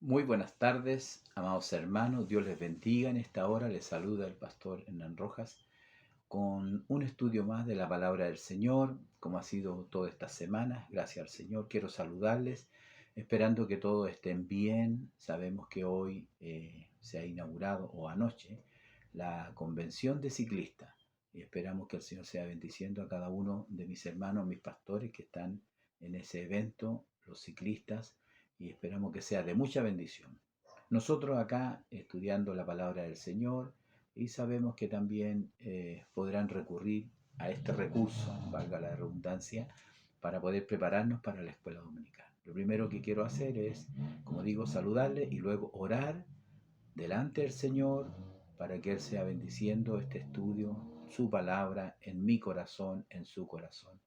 Muy buenas tardes, amados hermanos. Dios les bendiga. En esta hora les saluda el pastor Hernán Rojas con un estudio más de la palabra del Señor, como ha sido toda esta semana. Gracias al Señor. Quiero saludarles, esperando que todos estén bien. Sabemos que hoy se ha inaugurado, o anoche, la convención de ciclistas. Y esperamos que el Señor sea bendiciendo a cada uno de mis hermanos, mis pastores que están en ese evento, los ciclistas, y esperamos que sea de mucha bendición. Nosotros acá estudiando la palabra del Señor, y sabemos que también podrán recurrir a este recurso, valga la redundancia, para poder prepararnos para la escuela dominical. Lo primero que quiero hacer es, como digo, saludarle y luego orar delante del Señor para que Él sea bendiciendo este estudio, su palabra en mi corazón, en su corazón,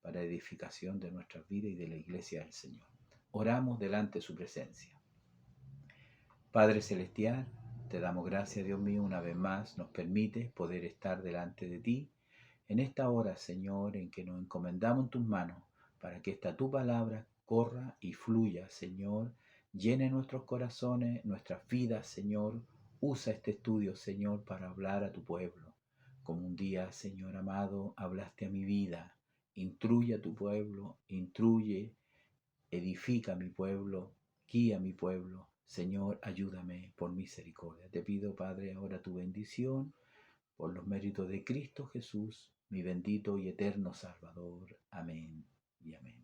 para edificación de nuestras vidas y de la iglesia del Señor. Oramos delante de su presencia. Padre Celestial, te damos gracias, Dios mío, una vez más nos permite poder estar delante de ti en esta hora, Señor, en que nos encomendamos en tus manos para que esta tu palabra corra y fluya, Señor, llene nuestros corazones, nuestras vidas, Señor. Usa este estudio, Señor, para hablar a tu pueblo. Como un día, Señor amado, hablaste a mi vida. Instruye a tu pueblo, instruye, edifica a mi pueblo, guía a mi pueblo. Señor, ayúdame por misericordia. Te pido, Padre, ahora tu bendición por los méritos de Cristo Jesús, mi bendito y eterno Salvador. Amén y amén.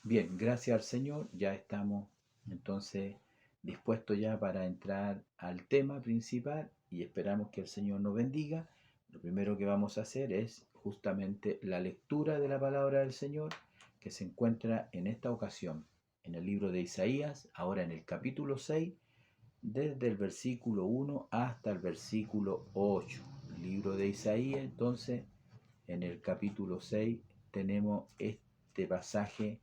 Bien, gracias al Señor, ya estamos entonces dispuestos ya para entrar al tema principal y esperamos que el Señor nos bendiga. Lo primero que vamos a hacer es justamente la lectura de la palabra del Señor que se encuentra en esta ocasión en el libro de Isaías, ahora en el capítulo 6, desde el versículo 1 hasta el versículo 8. El libro de Isaías, entonces, en el capítulo 6 tenemos este pasaje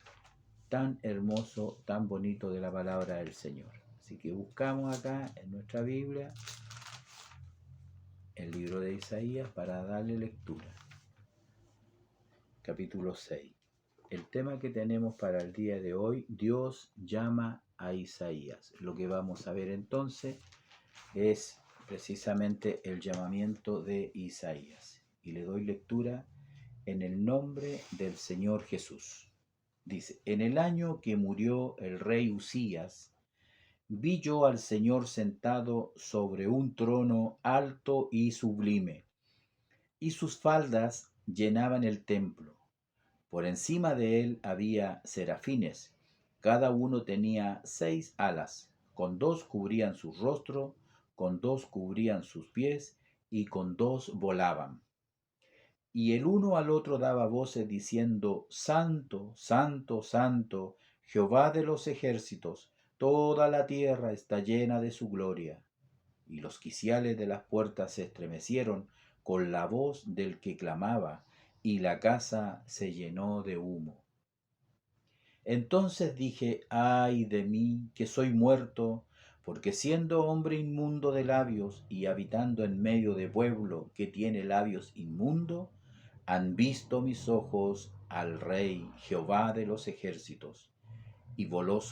tan hermoso, tan bonito de la palabra del Señor. Así que buscamos acá en nuestra Biblia el libro de Isaías para darle lectura. Capítulo 6. El tema que tenemos para el día de hoy, Dios llama a Isaías. Lo que vamos a ver entonces es precisamente el llamamiento de Isaías. Y le doy lectura en el nombre del Señor Jesús. Dice, en el año que murió el rey Usías, vi yo al Señor sentado sobre un trono alto y sublime, y sus faldas llenaban el templo. Por encima de él había serafines, cada uno tenía 6 alas, con 2 cubrían su rostro, con 2 cubrían sus pies, y con 2 volaban. Y el uno al otro daba voces diciendo, Santo, Santo, Santo, Jehová de los ejércitos, toda la tierra está llena de su gloria. Y los quiciales de las puertas se estremecieron con la voz del que clamaba, y la casa se llenó de humo. Entonces dije, ay de mí, que soy muerto, porque siendo hombre inmundo de labios y habitando en medio de pueblo que tiene labios inmundos, han visto mis ojos al Rey Jehová de los ejércitos. Y voló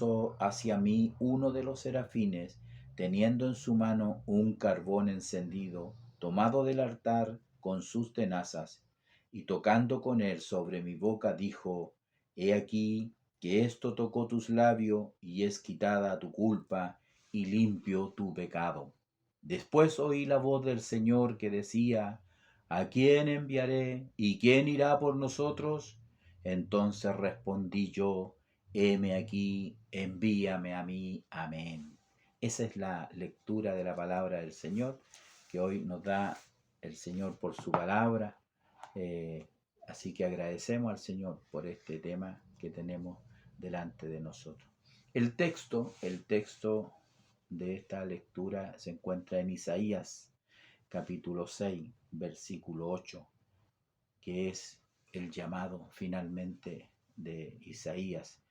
hacia mí uno de los serafines, teniendo en su mano un carbón encendido, tomado del altar con sus tenazas, y tocando con él sobre mi boca, dijo, He aquí que esto tocó tus labios, y es quitada tu culpa, y limpio tu pecado. Después oí la voz del Señor que decía, ¿A quién enviaré? ¿Y quién irá por nosotros? Entonces respondí yo, heme aquí, envíame a mí. Amén. Esa es la lectura de la palabra del Señor que hoy nos da el Señor por su palabra. Así que agradecemos al Señor por este tema que tenemos delante de nosotros. El texto de esta lectura se encuentra en Isaías capítulo 6, versículo 8, que es el llamado finalmente de Isaías.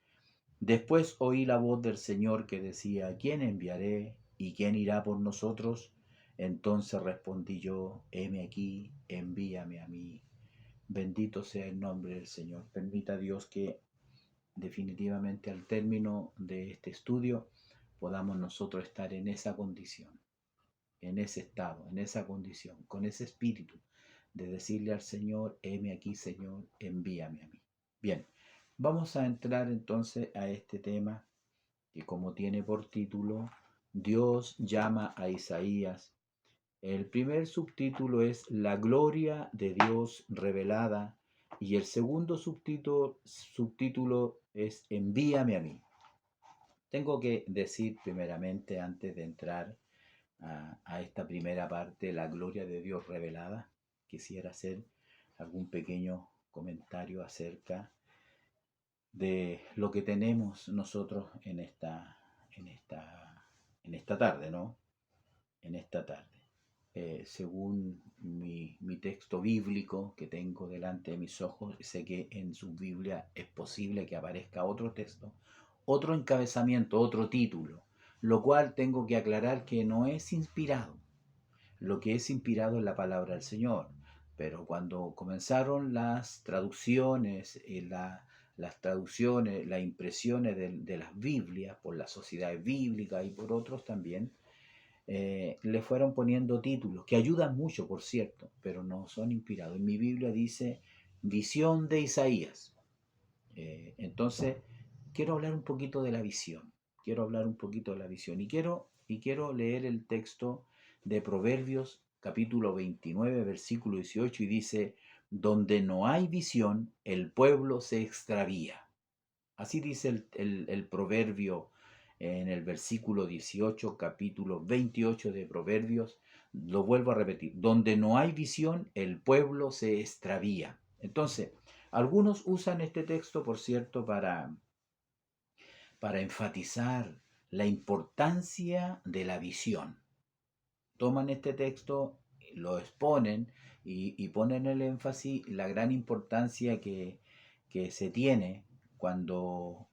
Después oí la voz del Señor que decía, ¿quién enviaré y quién irá por nosotros? Entonces respondí yo, heme aquí, envíame a mí. Bendito sea el nombre del Señor. Permita Dios que definitivamente al término de este estudio podamos nosotros estar en esa condición, en ese estado, en esa condición, con ese espíritu de decirle al Señor, heme aquí, Señor, envíame a mí. Bien, vamos a entrar entonces a este tema que, como tiene por título, Dios llama a Isaías. El primer subtítulo es La gloria de Dios revelada y el segundo subtítulo es Envíame a mí. Tengo que decir primeramente, antes de entrar a esta primera parte, la gloria de Dios revelada, quisiera hacer algún pequeño comentario acerca de lo que tenemos nosotros en esta tarde, ¿no? En esta tarde. Según mi texto bíblico que tengo delante de mis ojos, sé que en su Biblia es posible que aparezca otro texto, otro encabezamiento, otro título, lo cual tengo que aclarar que no es inspirado. Lo que es inspirado es la palabra del Señor. Pero cuando comenzaron las traducciones, las impresiones de las Biblias por las sociedades bíblicas y por otros también, le fueron poniendo títulos que ayudan mucho, por cierto, pero no son inspirados. En mi Biblia dice visión de Isaías. Entonces, quiero hablar un poquito de la visión. Quiero hablar un poquito de la visión. Y quiero leer el texto de Proverbios, capítulo 29, versículo 18, y dice, donde no hay visión, el pueblo se extravía. Así dice el proverbio en el versículo 18, capítulo 28 de Proverbios. Lo vuelvo a repetir, donde no hay visión, el pueblo se extravía. Entonces, algunos usan este texto, por cierto, para enfatizar la importancia de la visión. Toman este texto, lo exponen y ponen el énfasis, la gran importancia que se tiene cuando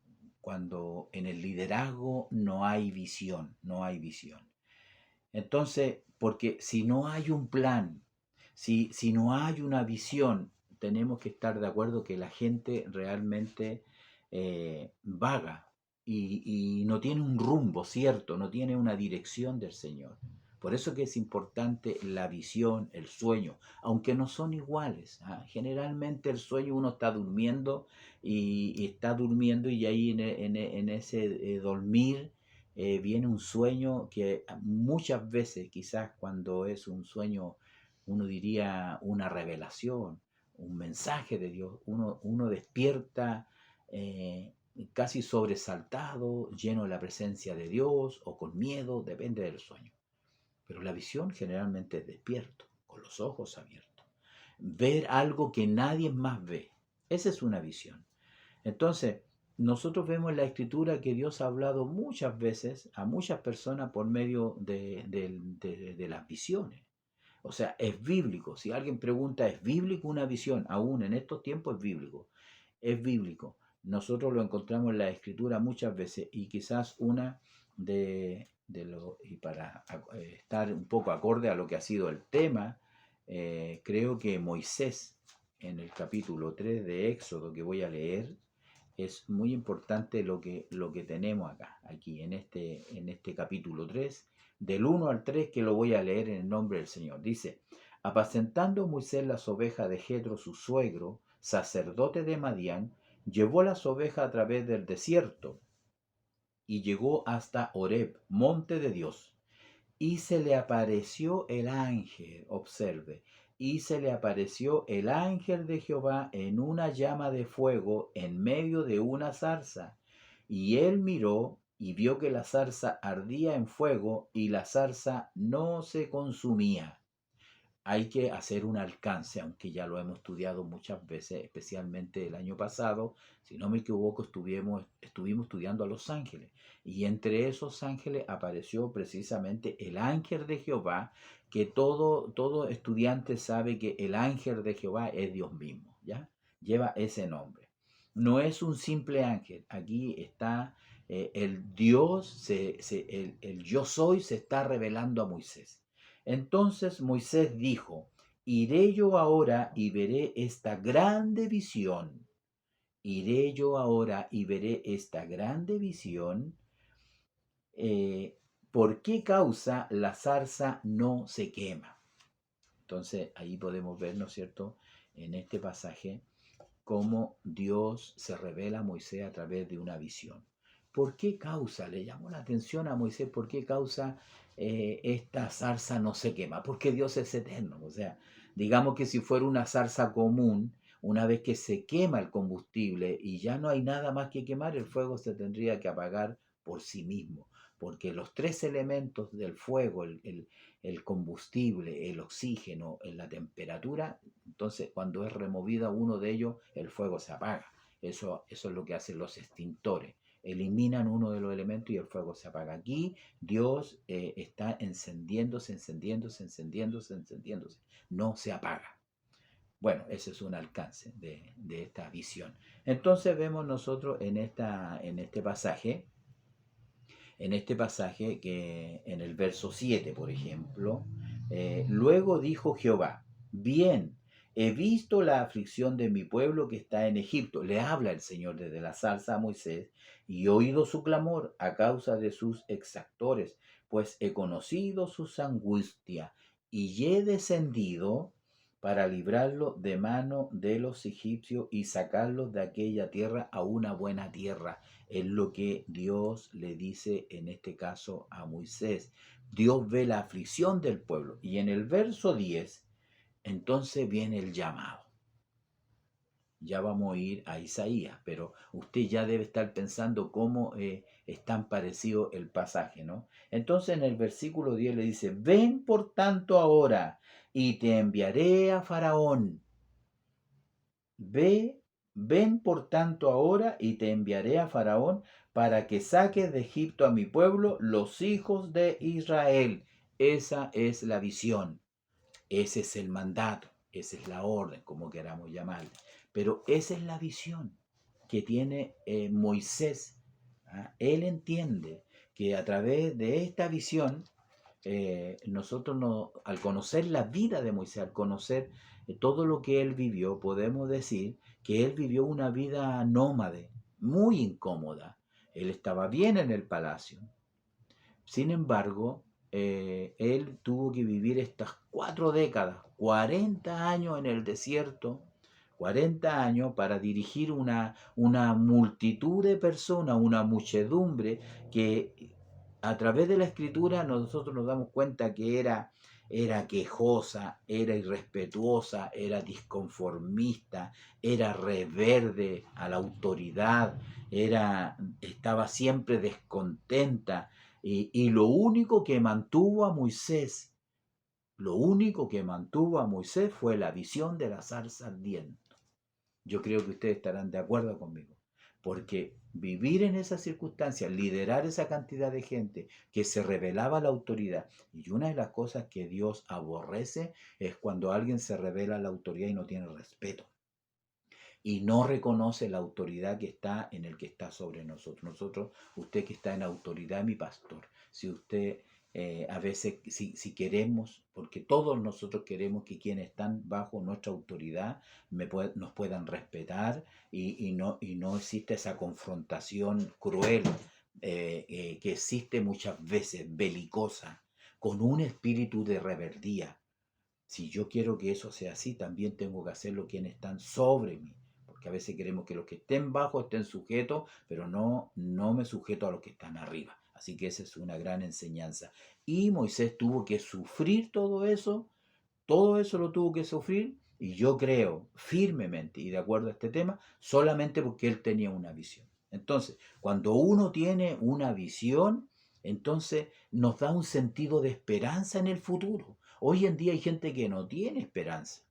en el liderazgo no hay visión, no hay visión. Entonces, porque si no hay un plan, si no hay una visión, tenemos que estar de acuerdo que la gente realmente vaga y no tiene un rumbo cierto, no tiene una dirección del Señor. Por eso que es importante la visión, el sueño, aunque no son iguales. Generalmente el sueño uno está durmiendo y está durmiendo y ahí en ese dormir viene un sueño que muchas veces, quizás cuando es un sueño, uno diría una revelación, un mensaje de Dios, uno despierta casi sobresaltado, lleno de la presencia de Dios o con miedo, depende del sueño. Pero la visión generalmente es despierto, con los ojos abiertos. Ver algo que nadie más ve. Esa es una visión. Entonces, nosotros vemos en la Escritura que Dios ha hablado muchas veces a muchas personas por medio de las visiones. O sea, es bíblico. Si alguien pregunta, ¿es bíblico una visión? Aún en estos tiempos es bíblico. Es bíblico. Nosotros lo encontramos en la Escritura muchas veces y quizás una y para estar un poco acorde a lo que ha sido el tema, creo que Moisés, en el capítulo 3 de Éxodo que voy a leer, es muy importante lo que tenemos aquí en este capítulo 3, del 1 al 3, que lo voy a leer en el nombre del Señor. Dice, apacentando Moisés las ovejas de Jetro, su suegro, sacerdote de Madián, llevó las ovejas a través del desierto y llegó hasta Horeb, monte de Dios. Y se le apareció el ángel, observe, y se le apareció el ángel de Jehová en una llama de fuego en medio de una zarza. Y él miró y vio que la zarza ardía en fuego y la zarza no se consumía. Hay que hacer un alcance, aunque ya lo hemos estudiado muchas veces, especialmente el año pasado, si no me equivoco, estuvimos estudiando a los ángeles. Y entre esos ángeles apareció precisamente el ángel de Jehová, que todo estudiante sabe que el ángel de Jehová es Dios mismo, ¿ya? Lleva ese nombre. No es un simple ángel, aquí está el Dios, el yo soy se está revelando a Moisés. Entonces Moisés dijo, iré yo ahora y veré esta grande visión. Iré yo ahora y veré esta grande visión. ¿por qué causa la zarza no se quema? Entonces ahí podemos ver, ¿no es cierto?, en este pasaje, cómo Dios se revela a Moisés a través de una visión. ¿Por qué causa? Le llamó la atención a Moisés, ¿por qué causa esta zarza no se quema? Porque Dios es eterno. O sea, digamos que si fuera una zarza común, una vez que se quema el combustible y ya no hay nada más que quemar, el fuego se tendría que apagar por sí mismo. Porque los tres elementos del fuego, el combustible, el oxígeno, la temperatura, entonces cuando es removido uno de ellos, el fuego se apaga. Eso es lo que hacen los extintores. Eliminan uno de los elementos y el fuego se apaga. Aquí Dios está encendiéndose, encendiéndose, encendiéndose, encendiéndose. No se apaga. Bueno, ese es un alcance de esta visión. Entonces vemos nosotros en este pasaje, que en el verso 7, por ejemplo, luego dijo Jehová, bien, he visto la aflicción de mi pueblo que está en Egipto. Le habla el Señor desde la zarza a Moisés, y he oído su clamor a causa de sus exactores, pues he conocido sus angustias, y he descendido para librarlo de mano de los egipcios y sacarlos de aquella tierra a una buena tierra. Es lo que Dios le dice en este caso a Moisés. Dios ve la aflicción del pueblo. Y en el verso 10, entonces viene el llamado. Ya vamos a ir a Isaías, pero usted ya debe estar pensando cómo es tan parecido el pasaje, ¿no? Entonces en el versículo 10 le dice, ven por tanto ahora y te enviaré a Faraón. Ven por tanto ahora y te enviaré a Faraón para que saques de Egipto a mi pueblo, los hijos de Israel. Esa es la visión, ese es el mandato, esa es la orden, como queramos llamarle. Pero esa es la visión que tiene Moisés. Él entiende que a través de esta visión, nosotros al conocer la vida de Moisés, al conocer todo lo que él vivió, podemos decir que él vivió una vida nómade, muy incómoda. Él estaba bien en el palacio. Sin embargo, él tuvo que vivir estas 4 décadas, 40 años en el desierto, 40 años para dirigir una multitud de personas, una muchedumbre que a través de la escritura nosotros nos damos cuenta que era quejosa, era irrespetuosa, era disconformista, era reverde a la autoridad, estaba siempre descontenta. Y lo único que mantuvo a Moisés fue la visión de la zarza ardiente. Yo creo que ustedes estarán de acuerdo conmigo, porque vivir en esas circunstancias, liderar esa cantidad de gente que se rebelaba a la autoridad, y una de las cosas que Dios aborrece es cuando alguien se rebela a la autoridad y no tiene respeto y no reconoce la autoridad que está en el que está sobre nosotros. Usted que está en autoridad, mi pastor. Si usted a veces, si queremos, porque todos nosotros queremos que quienes están bajo nuestra autoridad nos puedan respetar y no existe esa confrontación cruel que existe muchas veces, belicosa, con un espíritu de rebeldía. Si yo quiero que eso sea así, también tengo que hacerlo quienes están sobre mí. Porque a veces queremos que los que estén bajo estén sujetos, pero no me sujeto a los que están arriba. Así que esa es una gran enseñanza. Y Moisés tuvo que sufrir todo eso lo tuvo que sufrir, y yo creo firmemente, y de acuerdo a este tema, solamente porque él tenía una visión. Entonces, cuando uno tiene una visión, entonces nos da un sentido de esperanza en el futuro. Hoy en día hay gente que no tiene esperanza.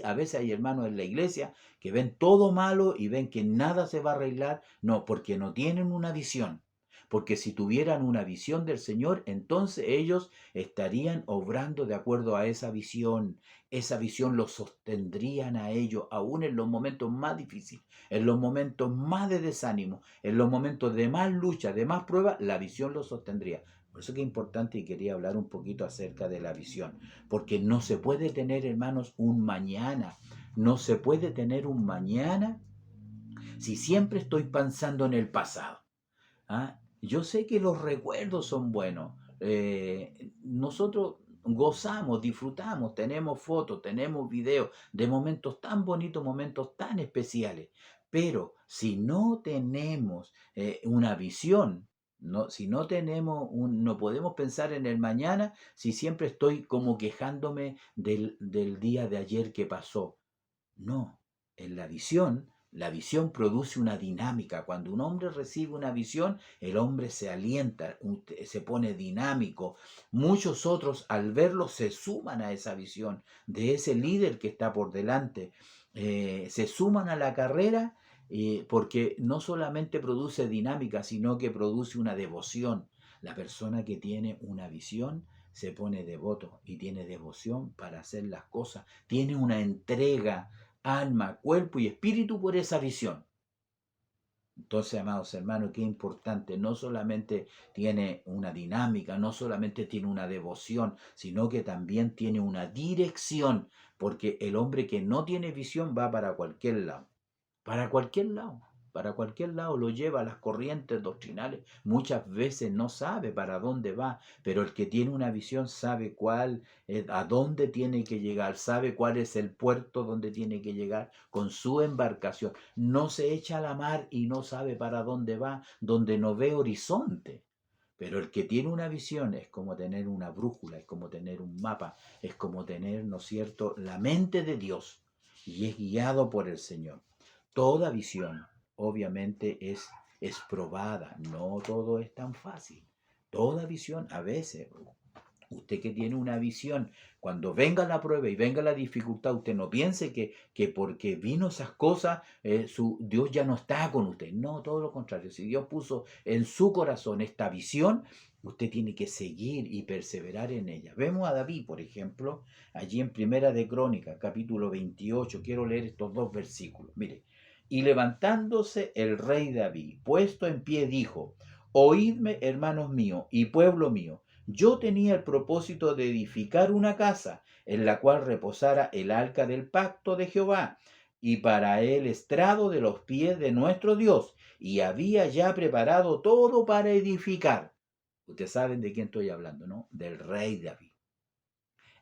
A veces hay hermanos en la iglesia que ven todo malo y ven que nada se va a arreglar, no, porque no tienen una visión. Porque si tuvieran una visión del Señor, entonces ellos estarían obrando de acuerdo a esa visión. Esa visión los sostendrían a ellos, aún en los momentos más difíciles, en los momentos más de desánimo, en los momentos de más lucha, de más prueba, la visión los sostendría. Por eso que es importante y quería hablar un poquito acerca de la visión, porque no se puede tener, hermanos, un mañana. No se puede tener un mañana si siempre estoy pensando en el pasado. ¿Ah? Yo sé que los recuerdos son buenos. Nosotros gozamos, disfrutamos, tenemos fotos, tenemos videos de momentos tan bonitos, momentos tan especiales. Pero si no tenemos una visión, no, si no tenemos no podemos pensar en el mañana si siempre estoy como quejándome del día de ayer que pasó. No, en la visión produce una dinámica. Cuando un hombre recibe una visión, el hombre se alienta, se pone dinámico. Muchos otros al verlo se suman a esa visión de ese líder que está por delante. Se suman a la carrera porque no solamente produce dinámica, sino que produce una devoción. La persona que tiene una visión se pone devoto y tiene devoción para hacer las cosas, tiene una entrega alma, cuerpo y espíritu por esa visión. Entonces, amados hermanos, qué importante, no solamente tiene una dinámica, no solamente tiene una devoción, sino que también tiene una dirección, porque el hombre que no tiene visión va para cualquier lado, para cualquier lado lo lleva a las corrientes doctrinales. Muchas veces no sabe para dónde va, pero el que tiene una visión sabe a dónde tiene que llegar, sabe cuál es el puerto donde tiene que llegar con su embarcación. No se echa a la mar y no sabe para dónde va, donde no ve horizonte. Pero el que tiene una visión es como tener una brújula, es como tener un mapa, es como tener, ¿no es cierto?, la mente de Dios y es guiado por el Señor. Toda visión, obviamente, es probada, no todo es tan fácil. Toda visión, a veces, usted que tiene una visión, cuando venga la prueba y venga la dificultad, usted no piense que porque vino esas cosas, Dios ya no está con usted. No, todo lo contrario. Si Dios puso en su corazón esta visión, usted tiene que seguir y perseverar en ella. Vemos a David, por ejemplo, allí en Primera de Crónicas, capítulo 28. Quiero leer estos dos versículos. Mire, y levantándose el rey David, puesto en pie, dijo: Oídme, hermanos míos y pueblo mío. Yo tenía el propósito de edificar una casa en la cual reposara el arca del pacto de Jehová y para el estrado de los pies de nuestro Dios, y había ya preparado todo para edificar. Ustedes saben de quién estoy hablando, ¿no? Del rey David.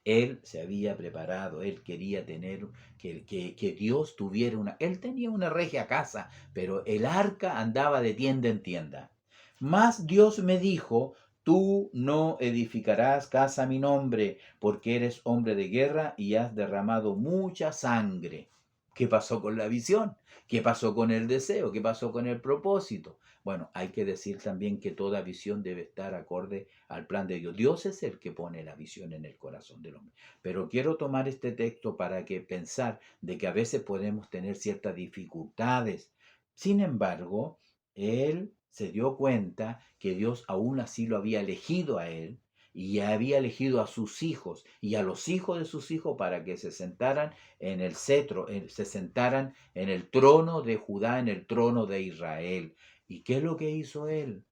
Él se había preparado, él quería tener, que Dios tuviera una... Él tenía una regia casa, pero el arca andaba de tienda en tienda. Mas Dios me dijo: Tú no edificarás casa a mi nombre, porque eres hombre de guerra y has derramado mucha sangre. ¿Qué pasó con la visión? ¿Qué pasó con el deseo? ¿Qué pasó con el propósito? Bueno, hay que decir también que toda visión debe estar acorde al plan de Dios. Dios es el que pone la visión en el corazón del hombre. Pero quiero tomar este texto para que pensar de que a veces podemos tener ciertas dificultades. Sin embargo, él se dio cuenta que Dios aún así lo había elegido a él y había elegido a sus hijos y a los hijos de sus hijos para que se sentaran en el cetro, se sentaran en el trono de Judá, en el trono de Israel. ¿Y qué es lo que hizo él?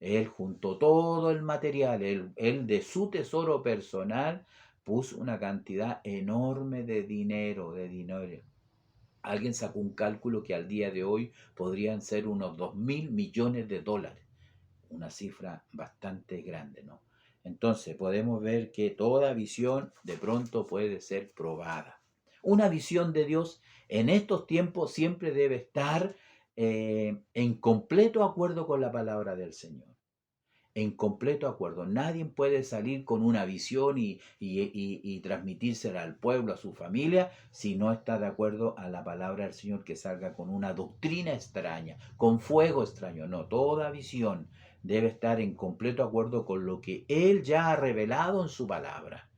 Él juntó todo el material, él de su tesoro personal puso una cantidad enorme de dinero. Alguien sacó un cálculo que al día de hoy podrían ser unos 2.000 millones de dólares, una cifra bastante grande, ¿no? Entonces podemos ver que toda visión de pronto puede ser probada. Una visión de Dios en estos tiempos siempre debe estar en completo acuerdo con la palabra del Señor, en completo acuerdo. Nadie puede salir con una visión y transmitírsela al pueblo, a su familia, si no está de acuerdo a la palabra del Señor, que salga con una doctrina extraña, con fuego extraño. No, toda visión debe estar en completo acuerdo con lo que Él ya ha revelado en su palabra.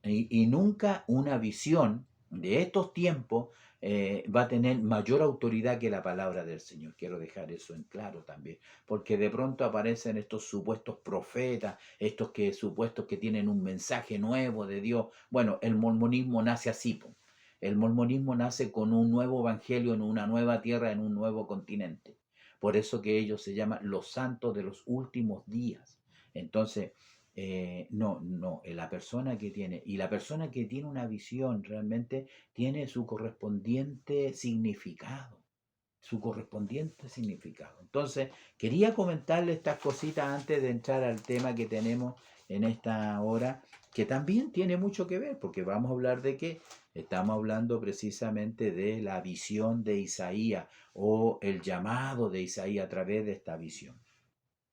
Y nunca una visión de estos tiempos va a tener mayor autoridad que la palabra del Señor. Quiero dejar eso en claro también, porque de pronto aparecen estos supuestos profetas, estos que supuestos que tienen un mensaje nuevo de Dios. Bueno, el mormonismo nace así, po. El mormonismo nace con un nuevo evangelio en una nueva tierra, en un nuevo continente. Por eso que ellos se llaman los santos de los últimos días. Entonces, la persona que tiene una visión realmente tiene su correspondiente significado. su correspondiente significado. Entonces, quería comentarle estas cositas antes de entrar al tema que tenemos en esta hora, que también tiene mucho que ver, porque vamos a hablar de qué. Estamos hablando precisamente de la visión de Isaías o el llamado de Isaías a través de esta visión.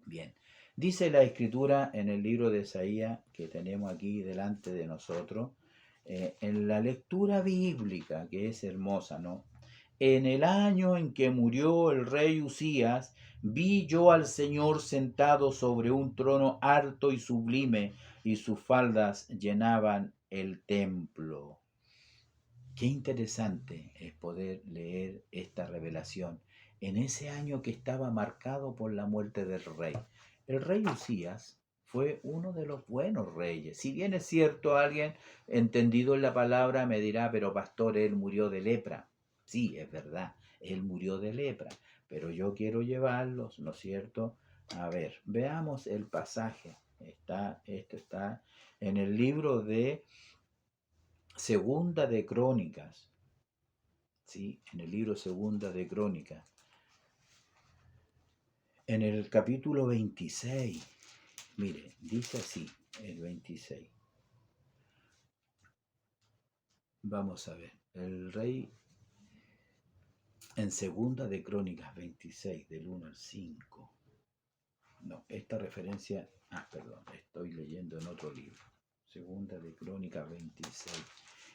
Bien, dice la escritura en el libro de Isaías que tenemos aquí delante de nosotros, en la lectura bíblica, que es hermosa, ¿no? En el año en que murió el rey Usías, vi yo al Señor sentado sobre un trono alto y sublime, y sus faldas llenaban el templo. Qué interesante es poder leer esta revelación en ese año que estaba marcado por la muerte del rey. El rey Usías fue uno de los buenos reyes. Si bien es cierto, alguien entendido en la palabra me dirá, pero pastor, él murió de lepra. Sí, es verdad, él murió de lepra, pero yo quiero llevarlos, ¿no es cierto? A ver, veamos el pasaje. Esto está en el libro de Segunda de Crónicas, ¿sí? En el libro Segunda de Crónicas, en el capítulo 26, mire, dice así, el 26. Vamos a ver, el rey en Segunda de Crónicas 26, del 1 al 5. No, esta referencia, perdón, estoy leyendo en otro libro. Segunda de Crónicas 26.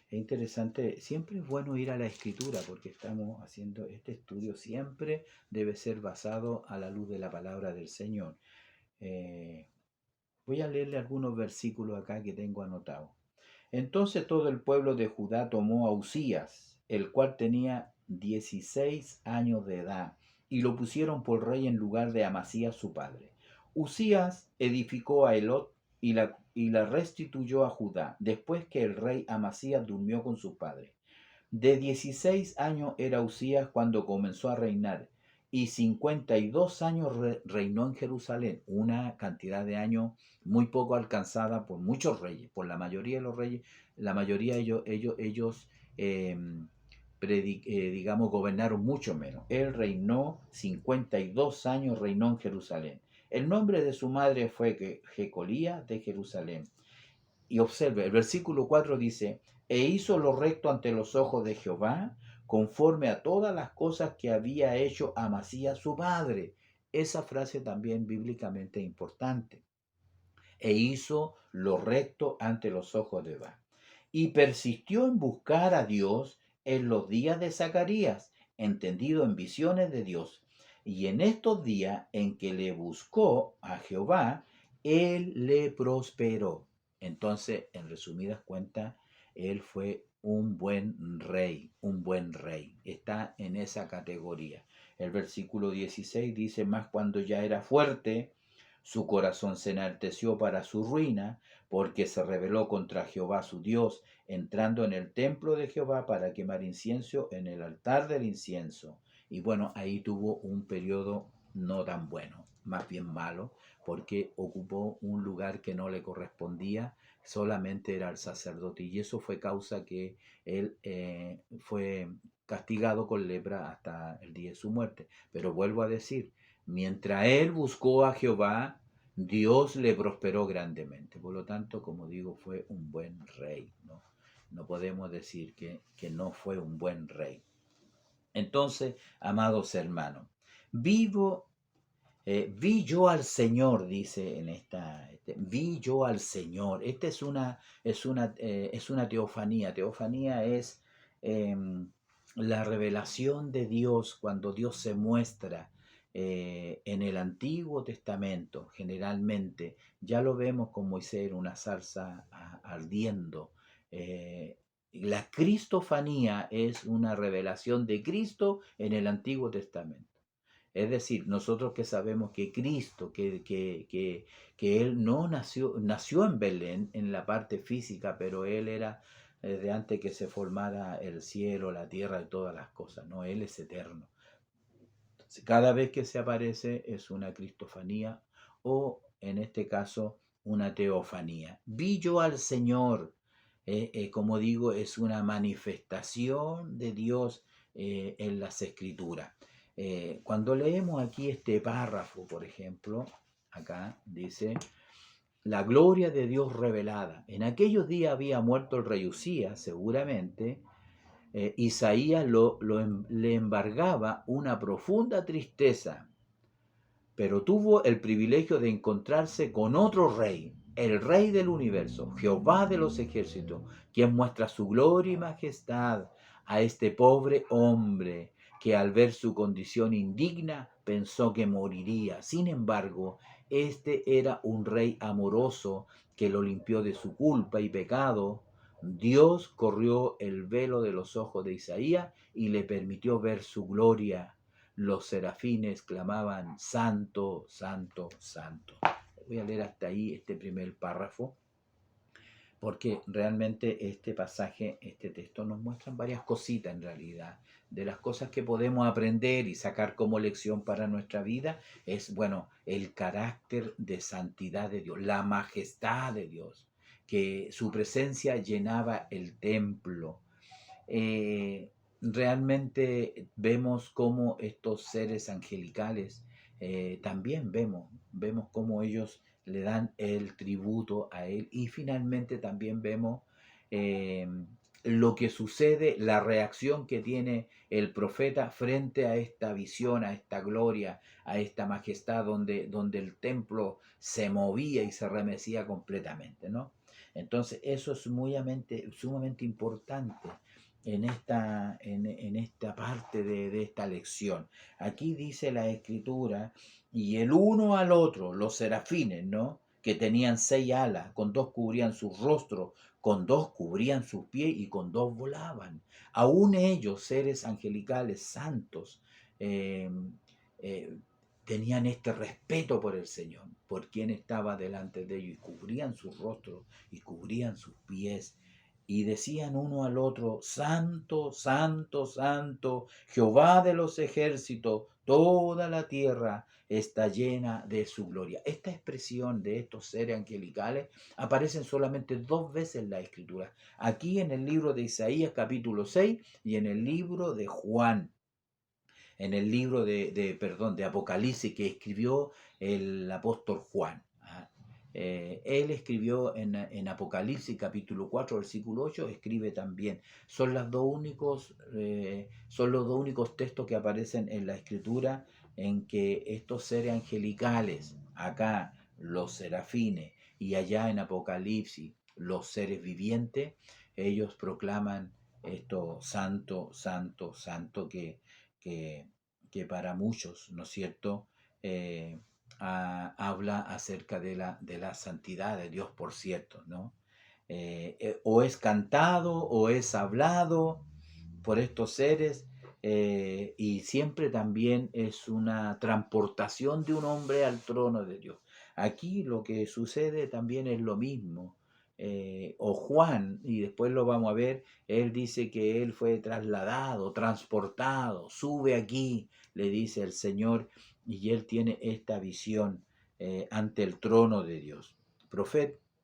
Es interesante, siempre es bueno ir a la escritura porque estamos haciendo este estudio, siempre debe ser basado a la luz de la palabra del Señor. Voy a leerle algunos versículos acá que tengo anotados. Entonces todo el pueblo de Judá tomó a Usías, el cual tenía 16 años de edad, y lo pusieron por rey en lugar de Amasías su padre. Usías edificó a Elot y la restituyó a Judá, después que el rey Amasías durmió con su padre. De 16 años era Usías cuando comenzó a reinar, y 52 años reinó en Jerusalén, una cantidad de años muy poco alcanzada por muchos reyes, por la mayoría de los reyes. La mayoría de ellos digamos, gobernaron mucho menos. Él reinó 52 años, reinó en Jerusalén. El nombre de su madre fue Jecolía de Jerusalén. Y observe, el versículo 4 dice, e hizo lo recto ante los ojos de Jehová, conforme a todas las cosas que había hecho Amasías su padre. Esa frase también bíblicamente importante. E hizo lo recto ante los ojos de Jehová. Y persistió en buscar a Dios en los días de Zacarías, entendido en visiones de Dios. Y en estos días en que le buscó a Jehová, él le prosperó. Entonces, en resumidas cuentas, él fue un buen rey, un buen rey. Está en esa categoría. El versículo 16 dice, más cuando ya era fuerte, su corazón se enalteció para su ruina, porque se rebeló contra Jehová su Dios, entrando en el templo de Jehová para quemar incienso en el altar del incienso. Y bueno, ahí tuvo un periodo no tan bueno, más bien malo, porque ocupó un lugar que no le correspondía, solamente era el sacerdote, y eso fue causa que él fue castigado con lepra hasta el día de su muerte. Pero vuelvo a decir, mientras él buscó a Jehová, Dios le prosperó grandemente. Por lo tanto, como digo, fue un buen rey, ¿no? No podemos decir que no fue un buen rey. Entonces, amados hermanos, vi yo al Señor, dice en vi yo al Señor. Esta es una teofanía. Teofanía es la revelación de Dios cuando Dios se muestra en el Antiguo Testamento. Generalmente ya lo vemos con Moisés en una zarza ardiendo. La cristofanía es una revelación de Cristo en el Antiguo Testamento. Es decir, nosotros que sabemos que Cristo, que Él no nació en Belén, en la parte física, pero Él era desde antes que se formara el cielo, la tierra y todas las cosas, ¿no? Él es eterno. Entonces, cada vez que se aparece es una cristofanía o, en este caso, una teofanía. Vi yo al Señor, como digo, es una manifestación de Dios en las Escrituras. Cuando leemos aquí este párrafo, por ejemplo, acá dice, la gloria de Dios revelada. En aquellos días había muerto el rey Usías, seguramente. Isaías le embargaba una profunda tristeza, pero tuvo el privilegio de encontrarse con otro rey, el rey del universo, Jehová de los ejércitos, quien muestra su gloria y majestad a este pobre hombre que al ver su condición indigna pensó que moriría. Sin embargo, este era un rey amoroso que lo limpió de su culpa y pecado. Dios corrió el velo de los ojos de Isaías y le permitió ver su gloria. Los serafines clamaban, Santo, Santo, Santo. Voy a leer hasta ahí este primer párrafo, porque realmente este pasaje, este texto nos muestra varias cositas en realidad. De las cosas que podemos aprender y sacar como lección para nuestra vida es, bueno, el carácter de santidad de Dios, la majestad de Dios, que su presencia llenaba el templo. Realmente vemos cómo estos seres angelicales también vemos cómo ellos le dan el tributo a él, y finalmente también vemos eh, lo que sucede, la reacción que tiene el profeta frente a esta visión, a esta gloria, a esta majestad donde el templo se movía y se remecía completamente, ¿no? Entonces eso es sumamente importante en esta parte de esta lección. Aquí dice la escritura, y el uno al otro, los serafines, ¿no? Que tenían 6 alas, con 2 cubrían sus rostros, con 2 cubrían sus pies y con 2 volaban. Aún ellos, seres angelicales santos, eh, eh, tenían este respeto por el Señor, por quien estaba delante de ellos, y cubrían sus rostros y cubrían sus pies y decían uno al otro, Santo, Santo, Santo, Jehová de los ejércitos, toda la tierra está llena de su gloria. Esta expresión de estos seres angelicales aparecen solamente 2 veces en la Escritura. Aquí en el libro de Isaías capítulo 6 y en el libro de Juan, en el libro de Apocalipsis que escribió el apóstol Juan. Él escribió en Apocalipsis capítulo 4 versículo 8, escribe también. Son los dos únicos textos que aparecen en la escritura en que estos seres angelicales, acá los serafines y allá en Apocalipsis los seres vivientes, ellos proclaman esto santo, santo, santo que, que para muchos, ¿no es cierto?, habla acerca de la santidad de Dios, por cierto, ¿no? O es cantado o es hablado por estos seres, y siempre también es una transportación de un hombre al trono de Dios. Aquí lo que sucede también es lo mismo. O Juan, y después lo vamos a ver, él dice que él fue trasladado, transportado, sube aquí, le dice el Señor, y él tiene esta visión ante el trono de Dios.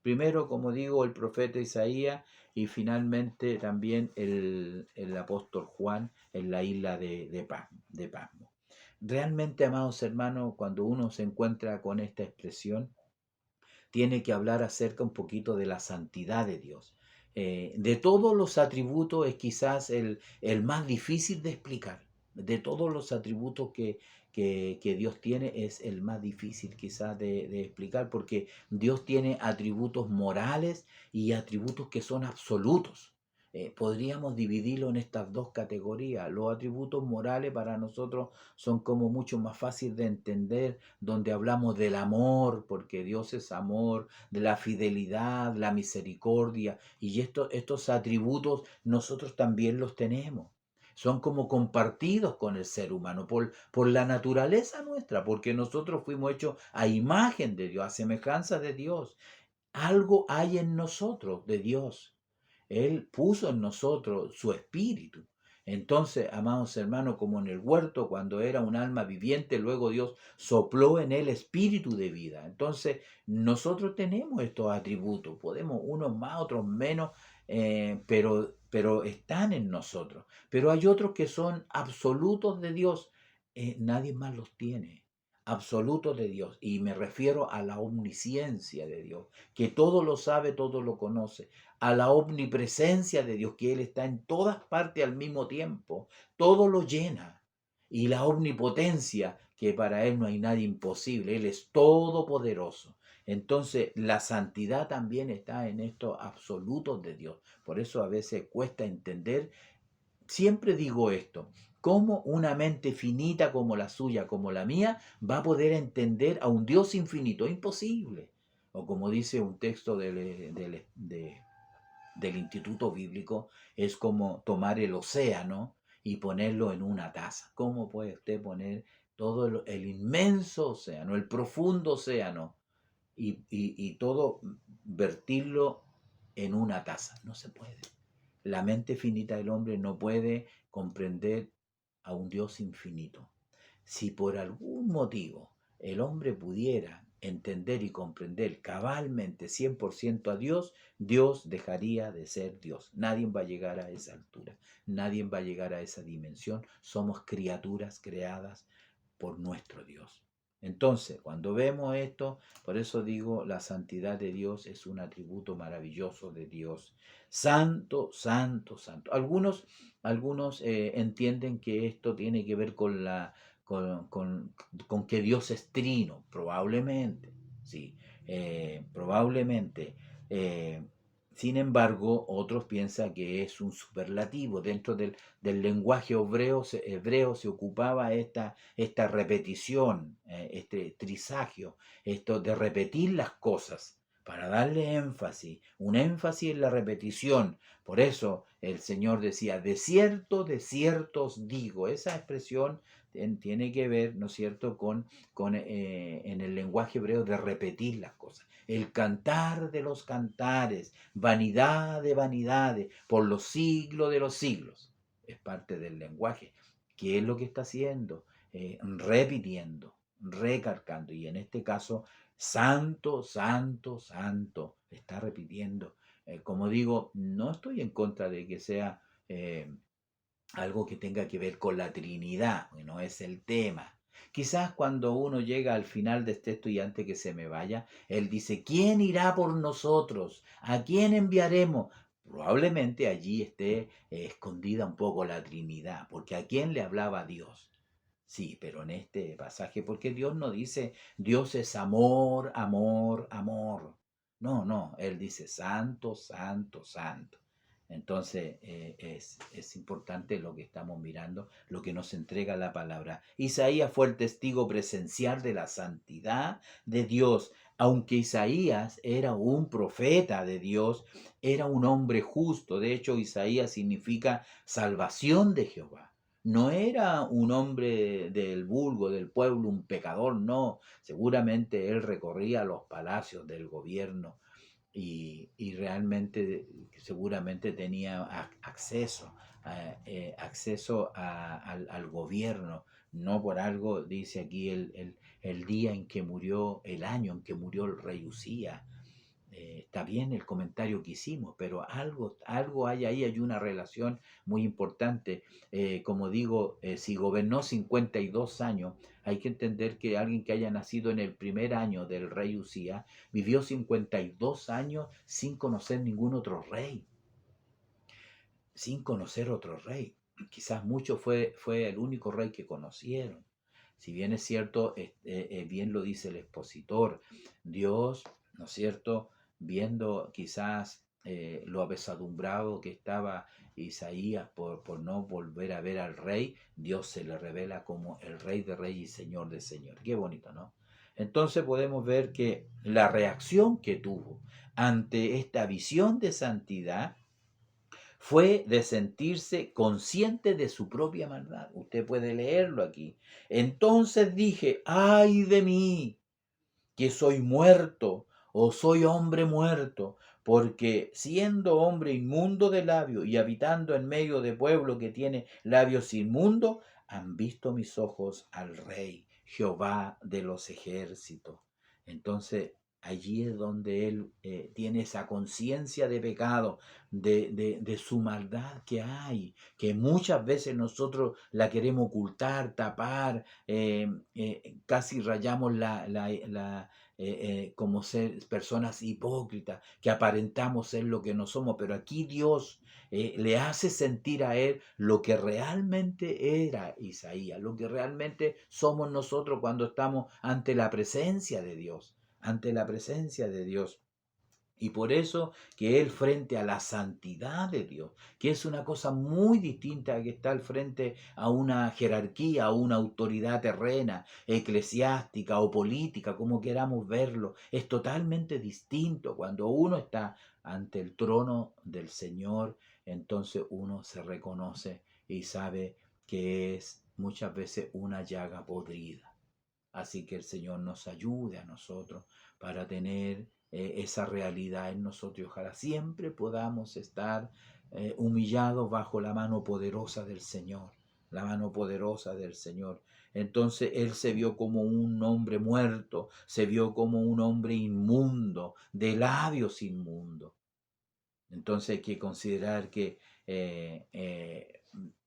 Primero, como digo, el profeta Isaías, y finalmente también el apóstol Juan en la isla de Pasmo. Realmente, amados hermanos, cuando uno se encuentra con esta expresión, tiene que hablar acerca un poquito de la santidad de Dios. De todos los atributos es quizás el más difícil de explicar. De todos los atributos que Dios tiene es el más difícil quizás de explicar, porque Dios tiene atributos morales y atributos que son absolutos. Podríamos dividirlo en estas 2 categorías. Los atributos morales para nosotros son como mucho más fácil de entender, donde hablamos del amor, porque Dios es amor, de la fidelidad, la misericordia, y estos atributos nosotros también los tenemos. Son como compartidos con el ser humano por la naturaleza nuestra, porque nosotros fuimos hechos a imagen de Dios, a semejanza de Dios. Algo hay en nosotros de Dios. Él puso en nosotros su espíritu. Entonces, amados hermanos, como en el huerto, cuando era un alma viviente, luego Dios sopló en él espíritu de vida. Entonces, nosotros tenemos estos atributos, podemos unos más, otros menos, pero están en nosotros. Pero hay otros que son absolutos de Dios. nadie más los tiene. Absolutos de Dios. Y me refiero a la omnisciencia de Dios, que todo lo sabe, todo lo conoce. A la omnipresencia de Dios, que Él está en todas partes al mismo tiempo. Todo lo llena. Y la omnipotencia, que para Él no hay nada imposible. Él es todopoderoso. Entonces, la santidad también está en estos absolutos de Dios. Por eso a veces cuesta entender. Siempre digo esto, ¿cómo una mente finita como la suya, como la mía, va a poder entender a un Dios infinito? Es imposible. O como dice un texto del Instituto Bíblico, es como tomar el océano y ponerlo en una taza. ¿Cómo puede usted poner todo el inmenso océano, el profundo océano, y todo vertirlo en una taza? No se puede. La mente finita del hombre no puede comprender a un Dios infinito. Si por algún motivo el hombre pudiera entender y comprender cabalmente 100% a Dios, Dios dejaría de ser Dios. Nadie va a llegar a esa altura, nadie va a llegar a esa dimensión. Somos criaturas creadas por nuestro Dios. Entonces, cuando vemos esto, por eso digo, la santidad de Dios es un atributo maravilloso de Dios. Santo, santo, santo. Algunos entienden que esto tiene que ver con que Dios es trino, probablemente, sí, probablemente. eh, Sin embargo, otros piensan que es un superlativo. Dentro del lenguaje hebreo se ocupaba esta repetición, este trisagio, esto de repetir las cosas para darle énfasis, un énfasis en la repetición. Por eso el Señor decía, de cierto os digo. Esa expresión tiene que ver, ¿no es cierto?, con en el lenguaje hebreo de repetir las cosas. El cantar de los cantares, vanidad de vanidades, por los siglos de los siglos. Es parte del lenguaje. ¿Qué es lo que está haciendo? Repitiendo, recargando. Y en este caso, santo, santo, santo. Está repitiendo. Como digo, no estoy en contra de que sea algo que tenga que ver con la Trinidad, no es el tema. Quizás cuando uno llega al final de este texto y antes que se me vaya, él dice, ¿quién irá por nosotros? ¿A quién enviaremos? Probablemente allí esté escondida un poco la Trinidad, porque ¿a quién le hablaba Dios? Sí, pero en este pasaje, porque Dios no dice, Dios es amor, amor, amor. No, no, Él dice santo, santo, santo. Entonces es importante lo que estamos mirando, lo que nos entrega la palabra. Isaías fue el testigo presencial de la santidad de Dios. Aunque Isaías era un profeta de Dios, era un hombre justo. De hecho, Isaías significa salvación de Jehová. No era un hombre del vulgo, del pueblo, un pecador, no. Seguramente él recorría los palacios del gobierno y realmente seguramente tenía acceso al gobierno. No por algo dice aquí el día en que murió, el año en que murió el rey Usía. Está bien el comentario que hicimos, pero algo hay ahí, hay una relación muy importante. Como digo, si gobernó 52 años, hay que entender que alguien que haya nacido en el primer año del rey Usía vivió 52 años sin conocer ningún otro rey, sin conocer otro rey. Quizás mucho fue el único rey que conocieron. Si bien es cierto, bien lo dice el expositor, Dios, ¿no es cierto?, viendo quizás lo apesadumbrado que estaba Isaías por no volver a ver al rey, Dios se le revela como el rey de reyes y señor de señor. Qué bonito, ¿no? Entonces podemos ver que la reacción que tuvo ante esta visión de santidad fue de sentirse consciente de su propia maldad. Usted puede leerlo aquí. Entonces dije, ay de mí, que soy muerto o soy hombre muerto, porque siendo hombre inmundo de labios y habitando en medio de pueblo que tiene labios inmundos, han visto mis ojos al Rey, Jehová de los ejércitos. Entonces, allí es donde él tiene esa conciencia de pecado, de su maldad que hay, que muchas veces nosotros la queremos ocultar, tapar, casi rayamos como ser personas hipócritas, que aparentamos ser lo que no somos, pero aquí Dios le hace sentir a él lo que realmente era Isaías, lo que realmente somos nosotros cuando estamos ante la presencia de Dios, ante la presencia de Dios. Y por eso que él frente a la santidad de Dios, que es una cosa muy distinta a que estar frente a una jerarquía, a una autoridad terrena, eclesiástica o política, como queramos verlo, es totalmente distinto. Cuando uno está ante el trono del Señor, entonces uno se reconoce y sabe que es muchas veces una llaga podrida. Así que el Señor nos ayude a nosotros para tener esa realidad en nosotros y ojalá siempre podamos estar humillados bajo la mano poderosa del Señor, la mano poderosa del Señor. Entonces él se vio como un hombre muerto, se vio como un hombre inmundo, de labios inmundos. Entonces hay que considerar que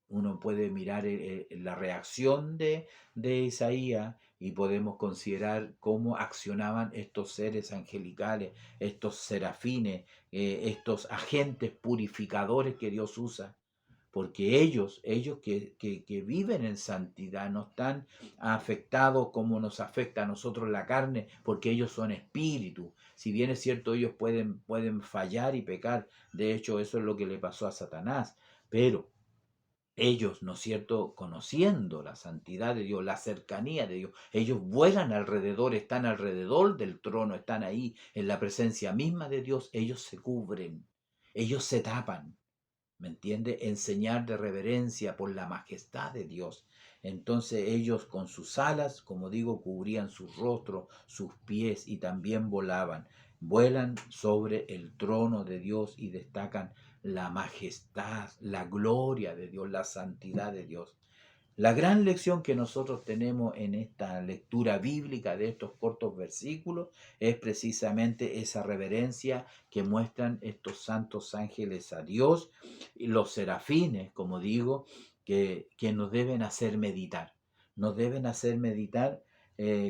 uno puede mirar la reacción de Isaías y podemos considerar cómo accionaban estos seres angelicales, estos serafines, estos agentes purificadores que Dios usa. Porque ellos que viven en santidad no están afectados como nos afecta a nosotros la carne, porque ellos son espíritu. Si bien es cierto, ellos pueden fallar y pecar. De hecho, eso es lo que le pasó a Satanás. Pero ellos, ¿no es cierto?, conociendo la santidad de Dios, la cercanía de Dios, ellos vuelan alrededor, están alrededor del trono, están ahí en la presencia misma de Dios, ellos se cubren, ellos se tapan. ¿Me entiende? Enseñar de reverencia por la majestad de Dios. Entonces ellos con sus alas, como digo, cubrían su rostro, sus pies y también volaban. Vuelan sobre el trono de Dios y destacan la majestad, la gloria de Dios, la santidad de Dios. La gran lección que nosotros tenemos en esta lectura bíblica de estos cortos versículos es precisamente esa reverencia que muestran estos santos ángeles a Dios y los serafines, como digo, que nos deben hacer meditar. Nos deben hacer meditar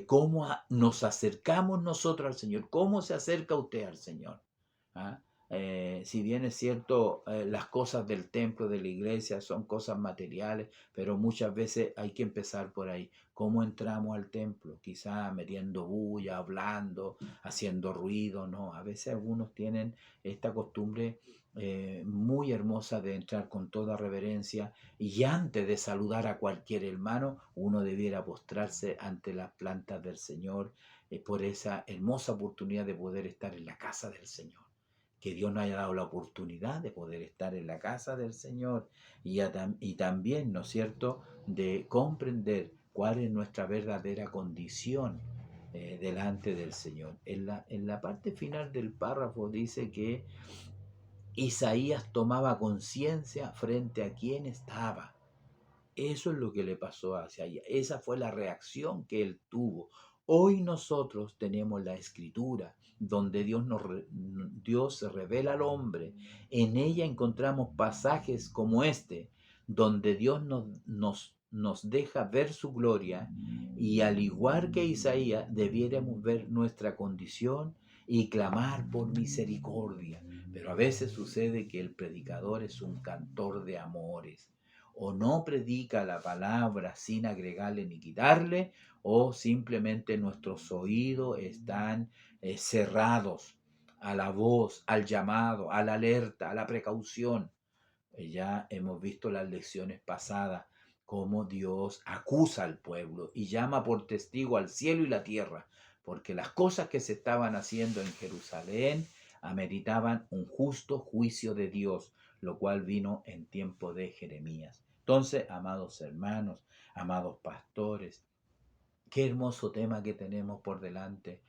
cómo nos acercamos nosotros al Señor, cómo se acerca usted al Señor. ¿Ah? Si bien es cierto, las cosas del templo, de la iglesia, son cosas materiales, pero muchas veces hay que empezar por ahí. ¿Cómo entramos al templo? Quizá metiendo bulla, hablando, haciendo ruido, ¿no? A veces algunos tienen esta costumbre muy hermosa de entrar con toda reverencia y antes de saludar a cualquier hermano, uno debiera postrarse ante las plantas del Señor por esa hermosa oportunidad de poder estar en la casa del Señor, que Dios nos haya dado la oportunidad de poder estar en la casa del Señor y también, ¿no es cierto?, de comprender cuál es nuestra verdadera condición delante del Señor. En la parte final del párrafo dice que Isaías tomaba conciencia frente a quién estaba. Eso es lo que le pasó a Isaías. Esa fue la reacción que él tuvo. Hoy nosotros tenemos la escritura donde Dios se revela al hombre. En ella encontramos pasajes como este, donde Dios nos deja ver su gloria y al igual que Isaías debiéramos ver nuestra condición y clamar por misericordia. Pero a veces sucede que el predicador es un cantor de amores o no predica la palabra sin agregarle ni quitarle, o simplemente nuestros oídos están cerrados a la voz, al llamado, a la alerta, a la precaución. Ya hemos visto las lecciones pasadas cómo Dios acusa al pueblo y llama por testigo al cielo y la tierra, porque las cosas que se estaban haciendo en Jerusalén ameritaban un justo juicio de Dios, lo cual vino en tiempo de Jeremías. Entonces, amados hermanos, amados pastores, qué hermoso tema que tenemos por delante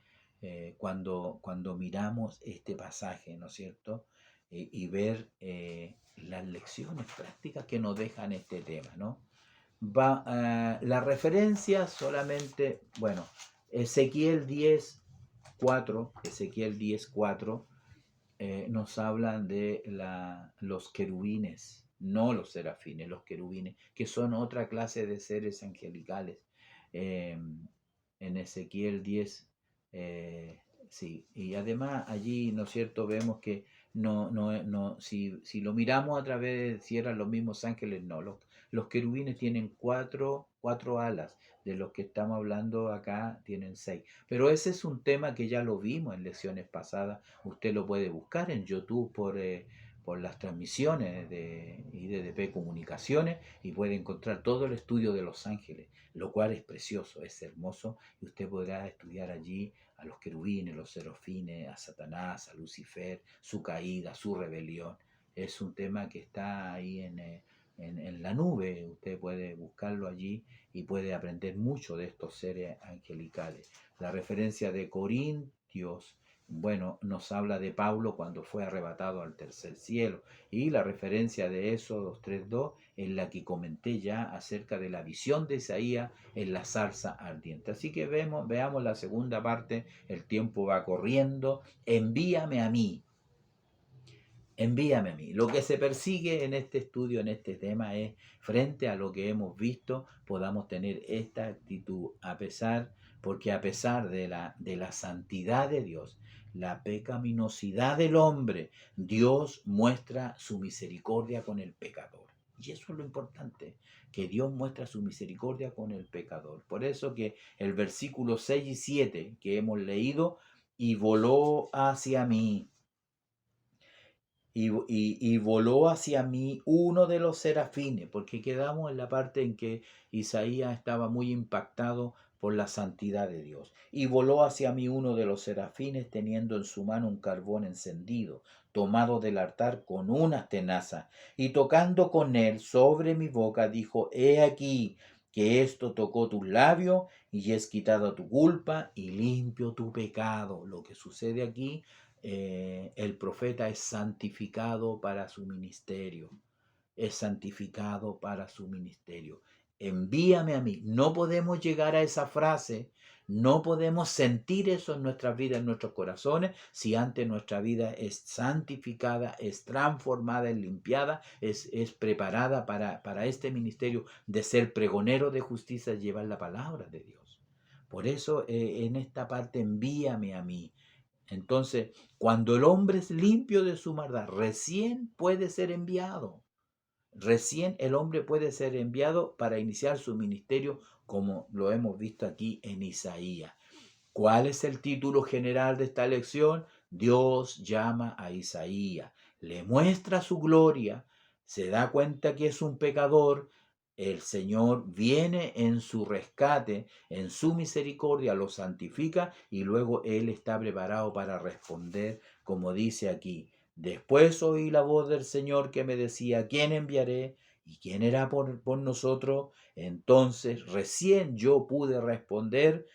cuando miramos este pasaje, ¿no es cierto? Y ver las lecciones prácticas que nos dejan este tema, ¿no? La referencia solamente, bueno, Ezequiel 10, 4, Ezequiel 10:4, nos hablan de los querubines, no los serafines, los querubines, que son otra clase de seres angelicales. Eh, en Ezequiel 10, sí, y además allí, ¿no es cierto?, vemos que si lo miramos a través, si eran los mismos ángeles, no, los querubines tienen cuatro alas, de los que estamos hablando acá tienen 6. Pero ese es un tema que ya lo vimos en lecciones pasadas. Usted lo puede buscar en YouTube por las transmisiones de IDDP Comunicaciones y puede encontrar todo el estudio de los ángeles, lo cual es precioso, es hermoso, y usted podrá estudiar allí a los querubines, los serafines, a Satanás, a Lucifer, su caída, su rebelión. Es un tema que está ahí en la nube, usted puede buscarlo allí y puede aprender mucho de estos seres angelicales. La referencia de Corintios, bueno, nos habla de Pablo cuando fue arrebatado al tercer cielo, y la referencia de Éxodo 3:2 en la que comenté ya acerca de la visión de Isaías en la zarza ardiente. Así que veamos la segunda parte, el tiempo va corriendo, envíame a mí. Envíame a mí. Lo que se persigue en este estudio, en este tema, es, frente a lo que hemos visto, podamos tener esta actitud, porque a pesar de la santidad de Dios, la pecaminosidad del hombre, Dios muestra su misericordia con el pecador. Y eso es lo importante, que Dios muestra su misericordia con el pecador. Por eso que el versículo 6 y 7 que hemos leído, y voló hacia mí. Y voló hacia mí uno de los serafines, porque quedamos en la parte en que Isaías estaba muy impactado por la santidad de Dios. Y voló hacia mí uno de los serafines teniendo en su mano un carbón encendido, tomado del altar con una tenaza, y tocando con él sobre mi boca, dijo: He aquí que esto tocó tus labios, y es quitado tu culpa y limpio tu pecado. Lo que sucede aquí, el profeta es santificado para su ministerio, es santificado para su ministerio. Envíame a mí. No podemos llegar a esa frase, no podemos sentir eso en nuestras vidas, en nuestros corazones, si antes nuestra vida es santificada, es transformada, es limpiada, es preparada para este ministerio de ser pregonero de justicia y llevar la palabra de Dios. Por eso en esta parte, envíame a mí. Entonces, cuando el hombre es limpio de su maldad, recién puede ser enviado. Recién el hombre puede ser enviado para iniciar su ministerio, como lo hemos visto aquí en Isaías. ¿Cuál es el título general de esta lección? Dios llama a Isaías, le muestra su gloria, se da cuenta que es un pecador, el Señor viene en su rescate, en su misericordia, lo santifica y luego Él está preparado para responder, como dice aquí. Después oí la voz del Señor que me decía: ¿quién enviaré? ¿Y quién era por nosotros? Entonces recién yo pude responder: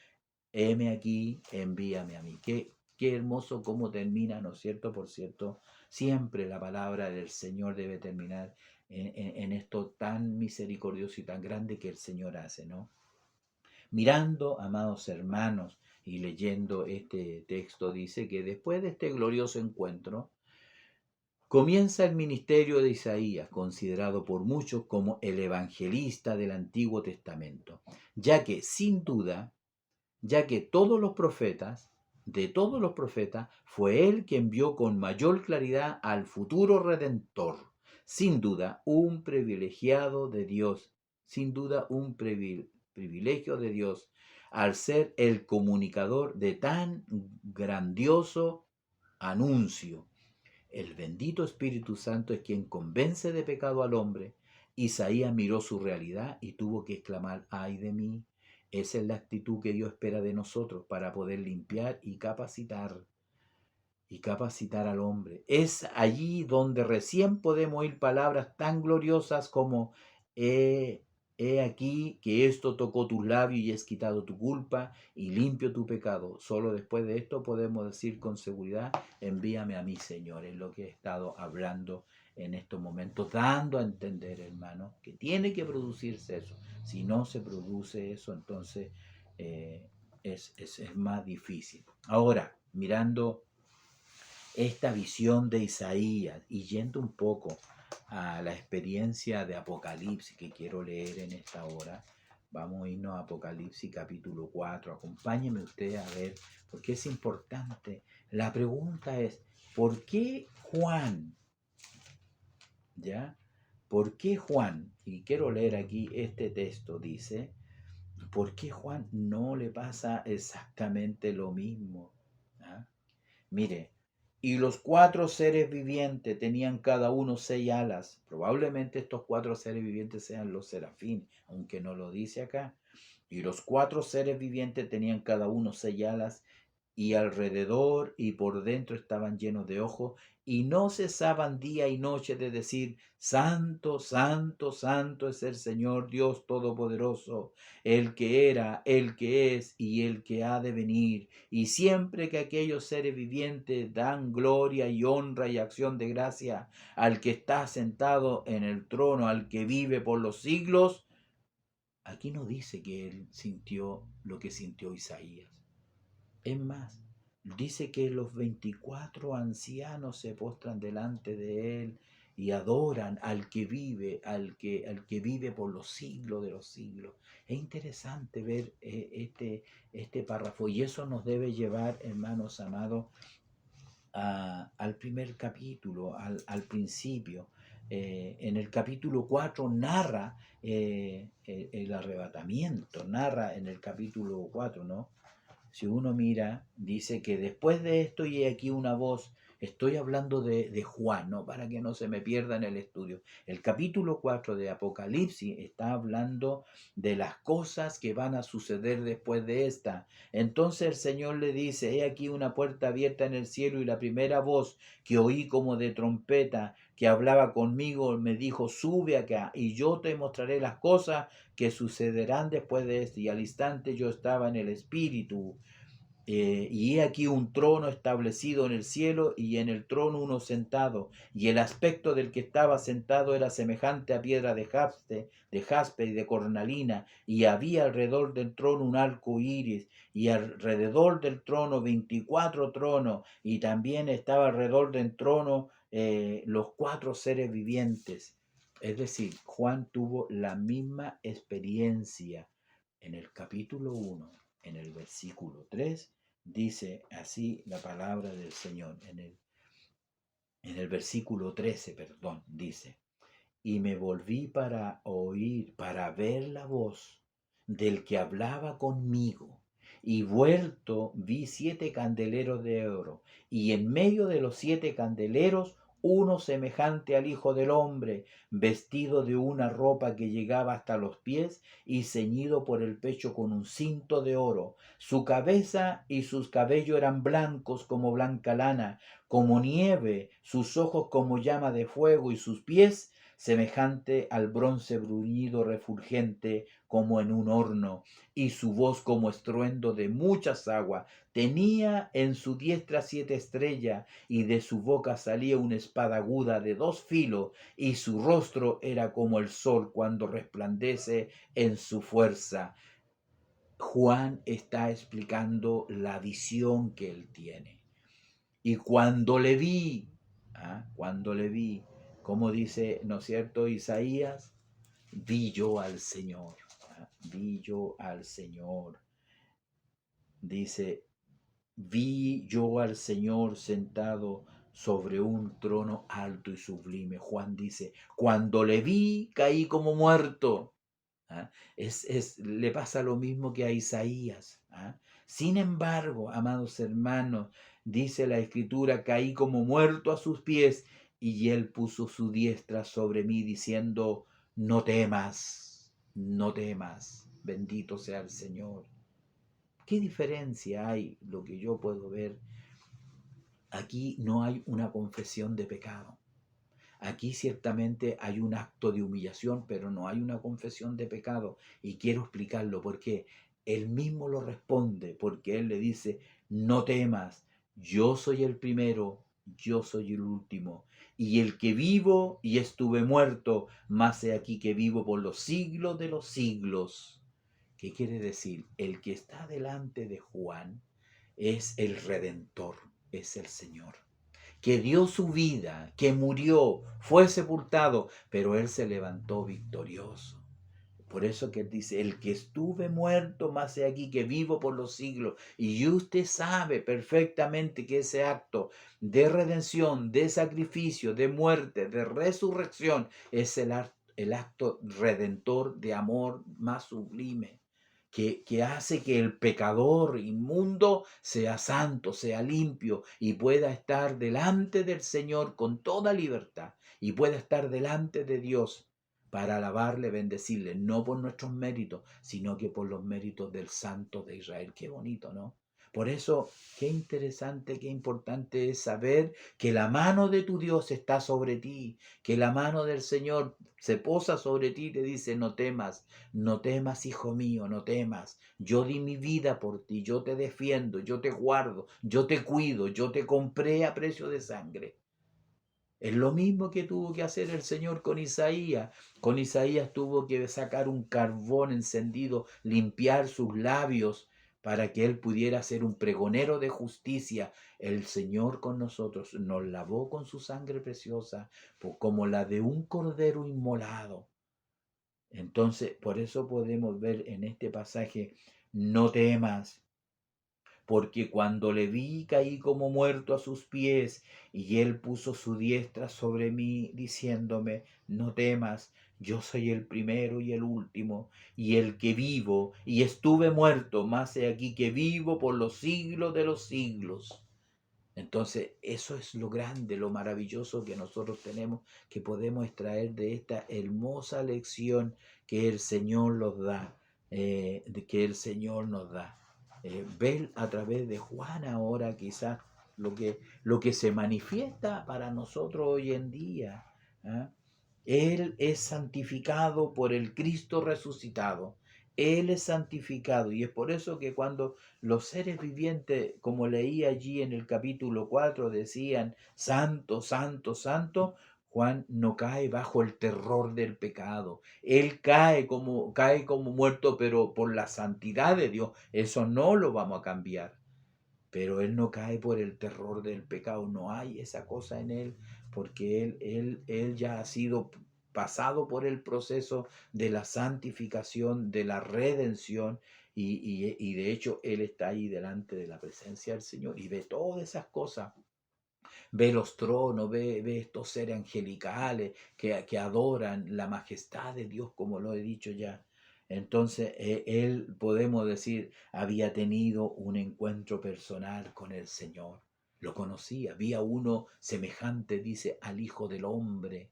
heme aquí, envíame a mí. Qué hermoso cómo termina, ¿no es cierto? Por cierto, siempre la palabra del Señor debe terminar en esto tan misericordioso y tan grande que el Señor hace, ¿no? Mirando, amados hermanos, y leyendo este texto, dice que después de este glorioso encuentro, comienza el ministerio de Isaías, considerado por muchos como el evangelista del Antiguo Testamento, ya que sin duda, ya que de todos los profetas, fue él quien vio con mayor claridad al futuro Redentor. Sin duda, un privilegiado de Dios, sin duda un privilegio de Dios, al ser el comunicador de tan grandioso anuncio. El bendito Espíritu Santo es quien convence de pecado al hombre. Isaías miró su realidad y tuvo que exclamar: ay de mí. Esa es la actitud que Dios espera de nosotros para poder limpiar y capacitar al hombre. Es allí donde recién podemos oír palabras tan gloriosas como: he aquí que esto tocó tus labios y es quitado tu culpa y limpio tu pecado. Solo después de esto podemos decir con seguridad: envíame a mí, Señor. Es lo que he estado hablando en estos momentos, dando a entender, hermano, que tiene que producirse eso. Si no se produce eso, entonces es más difícil. Ahora, mirando esta visión de Isaías y yendo un poco a la experiencia de Apocalipsis que quiero leer en esta hora, vamos a irnos a Apocalipsis capítulo 4. Acompáñeme usted a ver, porque es importante. La pregunta es, ¿por qué Juan? ¿Ya? ¿Por qué Juan? Y quiero leer aquí este texto, dice, ¿por qué Juan no le pasa exactamente lo mismo? ¿Ah? Mire, y los 4 seres vivientes tenían cada uno 6 alas. Probablemente estos 4 seres vivientes sean los serafines, aunque no lo dice acá. Y los 4 seres vivientes tenían cada uno 6 alas, y alrededor y por dentro estaban llenos de ojos, y no cesaban día y noche de decir, Santo, Santo, Santo es el Señor Dios Todopoderoso, el que era, el que es y el que ha de venir. Y siempre que aquellos seres vivientes dan gloria y honra y acción de gracia al que está sentado en el trono, al que vive por los siglos, aquí no dice que él sintió lo que sintió Isaías. Es más, dice que los 24 ancianos se postran delante de él y adoran al que vive, al que vive por los siglos de los siglos. Es interesante ver este párrafo, y eso nos debe llevar, hermanos amados, al primer capítulo, al principio. En el capítulo 4 narra el arrebatamiento, narra en el capítulo 4, ¿no? Si uno mira, dice que después de esto y aquí una voz, estoy hablando de Juan, ¿no? Para que no se me pierda en el estudio. El capítulo 4 de Apocalipsis está hablando de las cosas que van a suceder después de esta. Entonces el Señor le dice, he aquí una puerta abierta en el cielo, y la primera voz que oí como de trompeta que hablaba conmigo me dijo, sube acá y yo te mostraré las cosas que sucederán después de esto. Y al instante yo estaba en el Espíritu, y he aquí un trono establecido en el cielo, y en el trono uno sentado, y el aspecto del que estaba sentado era semejante a piedra de jaspe y de cornalina, y había alrededor del trono un arco iris, y alrededor del trono 24 tronos, y también estaba alrededor del trono los 4 seres vivientes. Es decir, Juan tuvo la misma experiencia. En el capítulo 1, en el versículo 3, dice así la palabra del Señor. En el versículo 13, perdón, dice, y me volví para oír, para ver la voz del que hablaba conmigo. Y vuelto vi 7 candeleros de oro, y en medio de los 7 candeleros uno semejante al Hijo del Hombre, vestido de una ropa que llegaba hasta los pies y ceñido por el pecho con un cinto de oro. Su cabeza y sus cabellos eran blancos como blanca lana, como nieve, sus ojos como llama de fuego, y sus pies semejante al bronce bruñido refulgente como en un horno, y su voz como estruendo de muchas aguas. Tenía en su diestra 7 estrellas, y de su boca salía una espada aguda de 2 filos, y su rostro era como el sol cuando resplandece en su fuerza. Juan está explicando la visión que él tiene. Y cuando le vi, como dice, ¿no es cierto?, Isaías, vi yo al Señor, vi yo al Señor. Dice, vi yo al Señor sentado sobre un trono alto y sublime. Juan dice, cuando le vi, caí como muerto. ¿Ah? Le pasa lo mismo que a Isaías. ¿Ah? Sin embargo, amados hermanos, dice la Escritura, caí como muerto a sus pies, y él puso su diestra sobre mí diciendo, no temas, no temas, bendito sea el Señor. ¿Qué diferencia hay, lo que yo puedo ver? Aquí no hay una confesión de pecado. Aquí ciertamente hay un acto de humillación, pero no hay una confesión de pecado. Y quiero explicarlo porque él mismo lo responde, porque él le dice, no temas, yo soy el primero, yo soy el último, y el que vivo y estuve muerto, mas he aquí que vivo por los siglos de los siglos. ¿Qué quiere decir? El que está delante de Juan es el Redentor, es el Señor, que dio su vida, que murió, fue sepultado, pero Él se levantó victorioso. Por eso que Él dice, el que estuve muerto, más he aquí que vivo por los siglos. Y usted sabe perfectamente que ese acto de redención, de sacrificio, de muerte, de resurrección, es el acto redentor de amor más sublime. Que hace que el pecador inmundo sea santo, sea limpio y pueda estar delante del Señor con toda libertad y pueda estar delante de Dios para alabarle, bendecirle, no por nuestros méritos, sino que por los méritos del Santo de Israel. Qué bonito, ¿no? Por eso, qué interesante, qué importante es saber que la mano de tu Dios está sobre ti, que la mano del Señor se posa sobre ti y te dice, no temas, no temas, hijo mío, no temas. Yo di mi vida por ti, yo te defiendo, yo te guardo, yo te cuido, yo te compré a precio de sangre. Es lo mismo que tuvo que hacer el Señor con Isaías. Con Isaías tuvo que sacar un carbón encendido, limpiar sus labios para que él pudiera ser un pregonero de justicia. El Señor con nosotros nos lavó con su sangre preciosa, como la de un cordero inmolado. Entonces, por eso podemos ver en este pasaje, no temas, porque cuando le vi caí como muerto a sus pies, y él puso su diestra sobre mí, diciéndome, no temas, yo soy el primero y el último, y el que vivo, y estuve muerto, mas he aquí que vivo por los siglos de los siglos. Entonces, eso es lo grande, lo maravilloso que nosotros tenemos, que podemos extraer de esta hermosa lección que el Señor nos da, que el Señor nos da. Ver a través de Juan ahora quizás lo que se manifiesta para nosotros hoy en día. ¿Ah? Él es santificado por el Cristo resucitado. Él es santificado y es por eso que cuando los seres vivientes, como leí allí en el capítulo 4, decían, santo, santo, santo, Juan no cae bajo el terror del pecado. Él cae como muerto, pero por la santidad de Dios. Eso no lo vamos a cambiar. Pero él no cae por el terror del pecado. No hay esa cosa en él, porque él ya ha sido pasado por el proceso de la santificación, de la redención, y de hecho él está ahí delante de la presencia del Señor y ve todas esas cosas, ve los tronos, ve estos seres angelicales que adoran la majestad de Dios, como lo he dicho ya. Entonces, él, podemos decir, había tenido un encuentro personal con el Señor. Lo conocía, había uno semejante, dice, al Hijo del Hombre.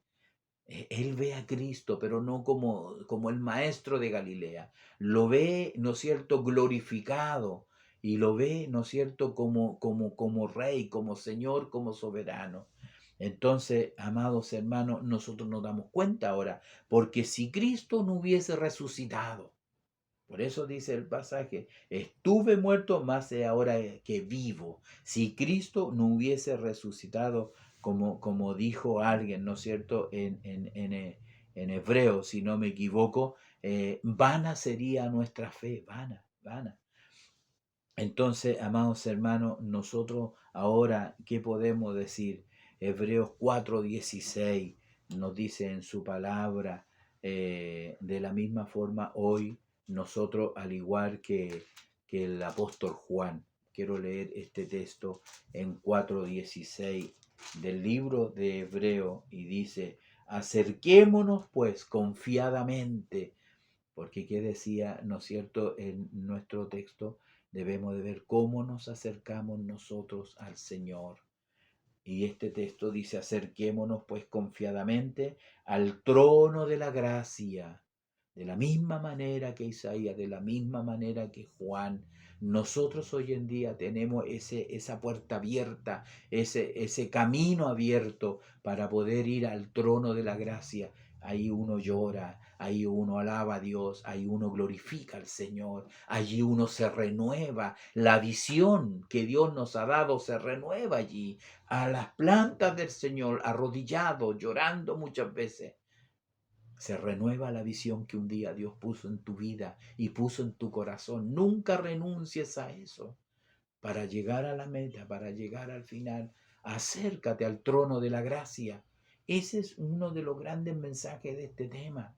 Él ve a Cristo, pero no como el maestro de Galilea. Lo ve, ¿no es cierto?, glorificado. Y lo ve, ¿no es cierto?, como rey, como señor, como soberano. Entonces, amados hermanos, nosotros nos damos cuenta ahora, porque si Cristo no hubiese resucitado, por eso dice el pasaje, estuve muerto, mas ahora que vivo. Si Cristo no hubiese resucitado, como dijo alguien, ¿no es cierto?, en hebreo, si no me equivoco, vana sería nuestra fe, vana, vana. Entonces, amados hermanos, nosotros ahora, ¿qué podemos decir? Hebreos 4:16 nos dice en su palabra, de la misma forma hoy nosotros, al igual que el apóstol Juan, quiero leer este texto en 4:16 del libro de Hebreo y dice, acerquémonos pues confiadamente, porque ¿qué decía, no es cierto, en nuestro texto? Debemos de ver cómo nos acercamos nosotros al Señor. Y este texto dice, acerquémonos pues confiadamente al trono de la gracia. De la misma manera que Isaías, de la misma manera que Juan, nosotros hoy en día tenemos esa puerta abierta, ese camino abierto para poder ir al trono de la gracia. Ahí uno llora, ahí uno alaba a Dios, ahí uno glorifica al Señor, allí uno se renueva, la visión que Dios nos ha dado se renueva allí, a las plantas del Señor, arrodillado, llorando muchas veces. Se renueva la visión que un día Dios puso en tu vida y puso en tu corazón. Nunca renuncies a eso. Para llegar a la meta, para llegar al final, acércate al trono de la gracia. Ese es uno de los grandes mensajes de este tema.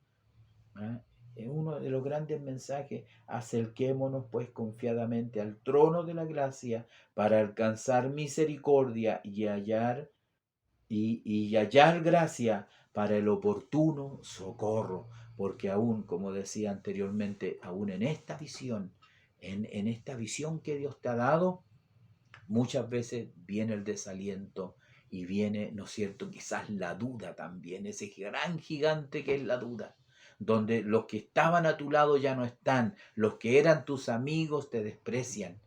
¿Ah? Es uno de los grandes mensajes. Acerquémonos pues confiadamente al trono de la gracia para alcanzar misericordia y hallar gracia para el oportuno socorro, porque aún, como decía anteriormente, aún en esta visión, en esta visión que Dios te ha dado, muchas veces viene el desaliento y viene, ¿no es cierto?, quizás la duda también, ese gran gigante que es la duda, donde los que estaban a tu lado ya no están, los que eran tus amigos te desprecian.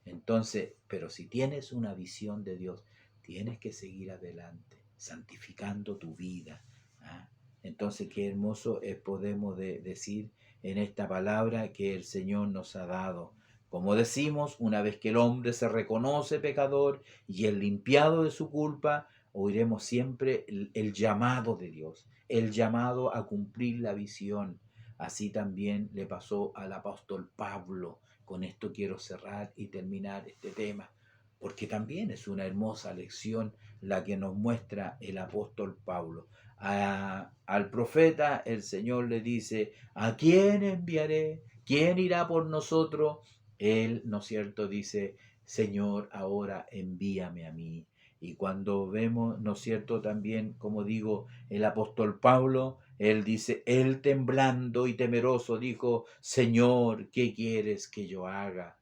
Entonces, pero si tienes una visión de Dios, tienes que seguir adelante, santificando tu vida. ¿Ah? Entonces, qué hermoso podemos decir en esta palabra que el Señor nos ha dado. Como decimos, una vez que el hombre se reconoce pecador y es limpiado de su culpa, oiremos siempre el llamado de Dios, el llamado a cumplir la visión. Así también le pasó al apóstol Pablo. Con esto quiero cerrar y terminar este tema, porque también es una hermosa lección la que nos muestra el apóstol Pablo. Al profeta el Señor le dice: ¿a quién enviaré? ¿Quién irá por nosotros? Él, ¿no es cierto?, dice: Señor, ahora envíame a mí. Y cuando vemos, ¿no es cierto?, también, como digo, el apóstol Pablo, él dice, él temblando y temeroso dijo: Señor, ¿qué quieres que yo haga?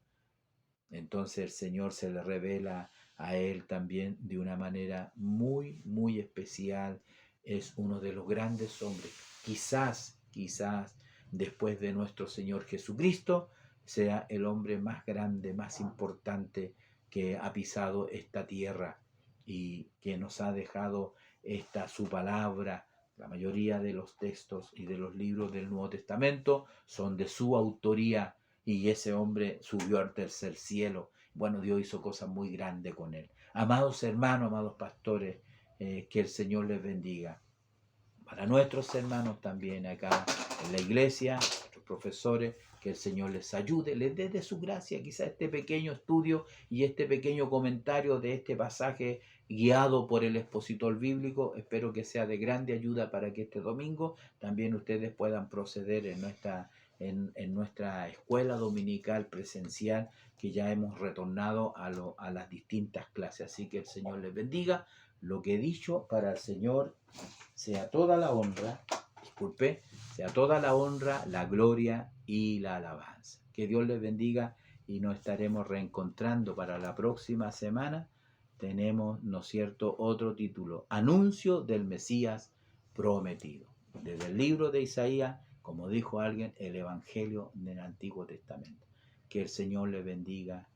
Entonces el Señor se le revela a él también de una manera muy, muy especial. Es uno de los grandes hombres. Quizás, después de nuestro Señor Jesucristo, sea el hombre más grande, más importante que ha pisado esta tierra y que nos ha dejado su palabra. La mayoría de los textos y de los libros del Nuevo Testamento son de su autoría, y ese hombre subió al tercer cielo. Bueno, Dios hizo cosas muy grandes con él. Amados hermanos, amados pastores, que el Señor les bendiga. Para nuestros hermanos también acá en la iglesia, nuestros profesores, que el Señor les ayude, les dé de su gracia quizá este pequeño estudio y este pequeño comentario de este pasaje guiado por el expositor bíblico. Espero que sea de grande ayuda para que este domingo también ustedes puedan proceder en nuestra escuela dominical presencial, que ya hemos retornado a las distintas clases. Así que el Señor les bendiga. Lo que he dicho, para el Señor sea toda la honra, sea toda la honra, la gloria y la alabanza. Que Dios les bendiga y nos estaremos reencontrando para la próxima semana. Tenemos, ¿no es cierto?, otro título: Anuncio del Mesías prometido. Desde el libro de Isaías, como dijo alguien, el Evangelio del Antiguo Testamento. Que el Señor les bendiga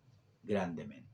grandemente.